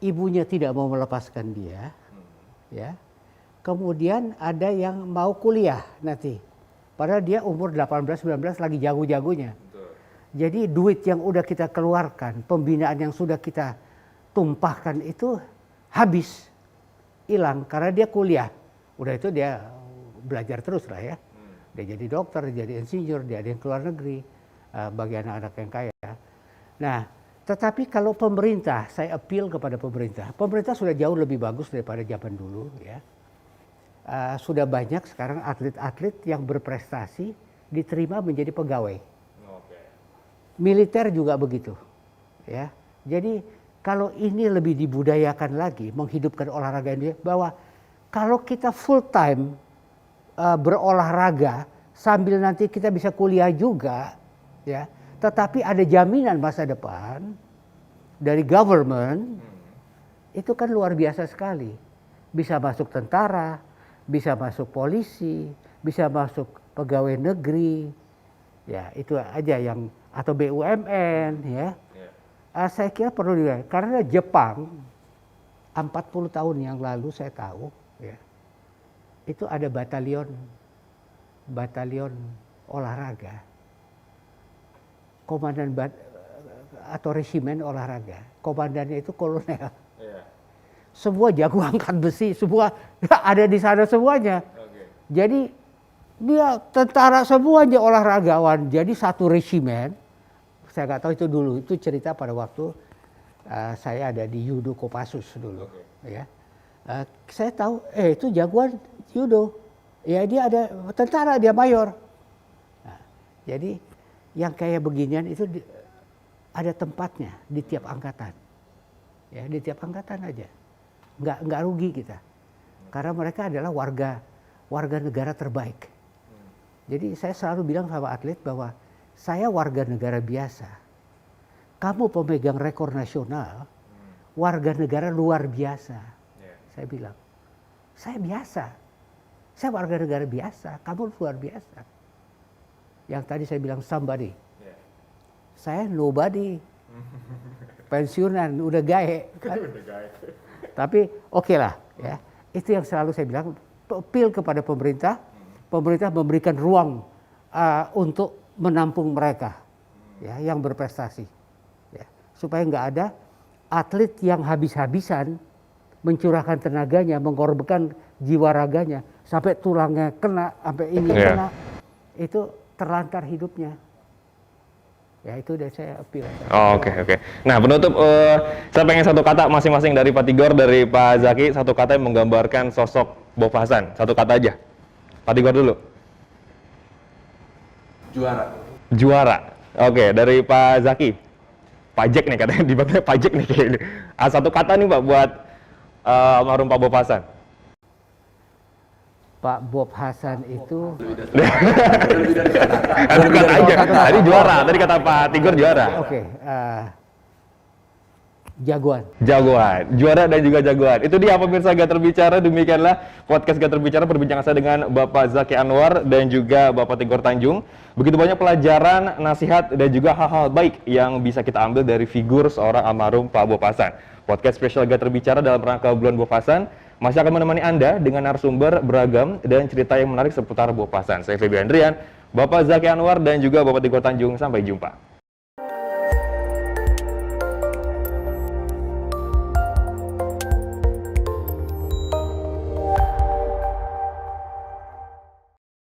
ibunya tidak mau melepaskan dia ya. Kemudian ada yang mau kuliah nanti. Padahal dia umur 18-19 lagi jago-jagonya. Jadi duit yang udah kita keluarkan, pembinaan yang sudah kita tumpahkan itu habis, hilang karena dia kuliah. Udah itu dia belajar terus lah ya. Dia jadi dokter, dia jadi insinyur, dia ada yang keluar negeri, bagi anak-anak yang kaya. Nah, tetapi kalau pemerintah, saya appeal kepada pemerintah. Pemerintah sudah jauh lebih bagus daripada zaman dulu ya. Sudah banyak sekarang atlet-atlet yang berprestasi diterima menjadi pegawai. Militer juga begitu, ya. Jadi kalau ini lebih dibudayakan lagi, menghidupkan olahraga ini, bahwa kalau kita full time berolahraga sambil nanti kita bisa kuliah juga, ya. Tetapi ada jaminan masa depan dari government, itu kan luar biasa sekali. Bisa masuk tentara, bisa masuk polisi, bisa masuk pegawai negeri, ya itu aja yang atau BUMN ya. Saya kira perlu juga karena Jepang 40 tahun yang lalu saya tahu ya itu ada batalion olahraga, komandan atau resimen olahraga, komandannya itu kolonel. Semua jago angkat besi, semua ada di sana semuanya. Jadi dia tentara semuanya olahragawan. Jadi satu resimen, saya nggak tahu itu dulu, itu cerita pada waktu saya ada di Judo Kopassus dulu. Ya. Saya tahu, itu jagoan judo. Ya dia ada tentara, dia mayor. Nah, jadi yang kayak beginian itu ada tempatnya di tiap angkatan. Ya di tiap angkatan aja. Nggak rugi kita, karena mereka adalah warga negara terbaik. Jadi saya selalu bilang sama atlet bahwa saya warga negara biasa, kamu pemegang rekor nasional, warga negara luar biasa. Saya bilang, saya biasa, saya warga negara biasa, kamu luar biasa. Yang tadi saya bilang somebody, saya nobody, pensiunan, udah gae. Kan? Tapi oke lah ya, itu yang selalu saya bilang, appeal kepada pemerintah, pemerintah memberikan ruang untuk menampung mereka ya, yang berprestasi, ya, supaya nggak ada atlet yang habis-habisan mencurahkan tenaganya, mengorbankan jiwa raganya, sampai tulangnya kena, sampai ini kena, itu terlantar hidupnya. Ya itu udah saya appeal. Oh, oke. Nah penutup, saya pengen satu kata masing-masing dari Pak Tigor, dari Pak Zaki, satu kata yang menggambarkan sosok Bob Hasan. Satu kata aja. Pak Tigor dulu. Juara. Oke, dari Pak Zaki. Pajak nih katanya, dibaginya pajak nih kayaknya. Satu kata nih Pak buat almarhum Pak Bob Hasan. Pak Bob Hasan itu Satu kata aja. Tadi juara. Tadi kata Pak Tigor juara. jagoan. Juara dan juga jagoan. Itu dia pemirsa Gator Bicara. Demikianlah podcast Gator Bicara, perbincangan saya dengan Bapak Zaki Anwar dan juga Bapak Tigor Tanjung. Begitu banyak pelajaran, nasihat dan juga hal-hal baik yang bisa kita ambil dari figur seorang almarhum Pak Bob Hasan. Podcast spesial Gator Bicara dalam rangka bulan Bob Hasan masih akan menemani Anda dengan narasumber beragam dan cerita yang menarik seputar Bob Hasan. Saya Febi Andrian, Bapak Zaki Anwar dan juga Bapak Tigor Tanjung. Sampai jumpa.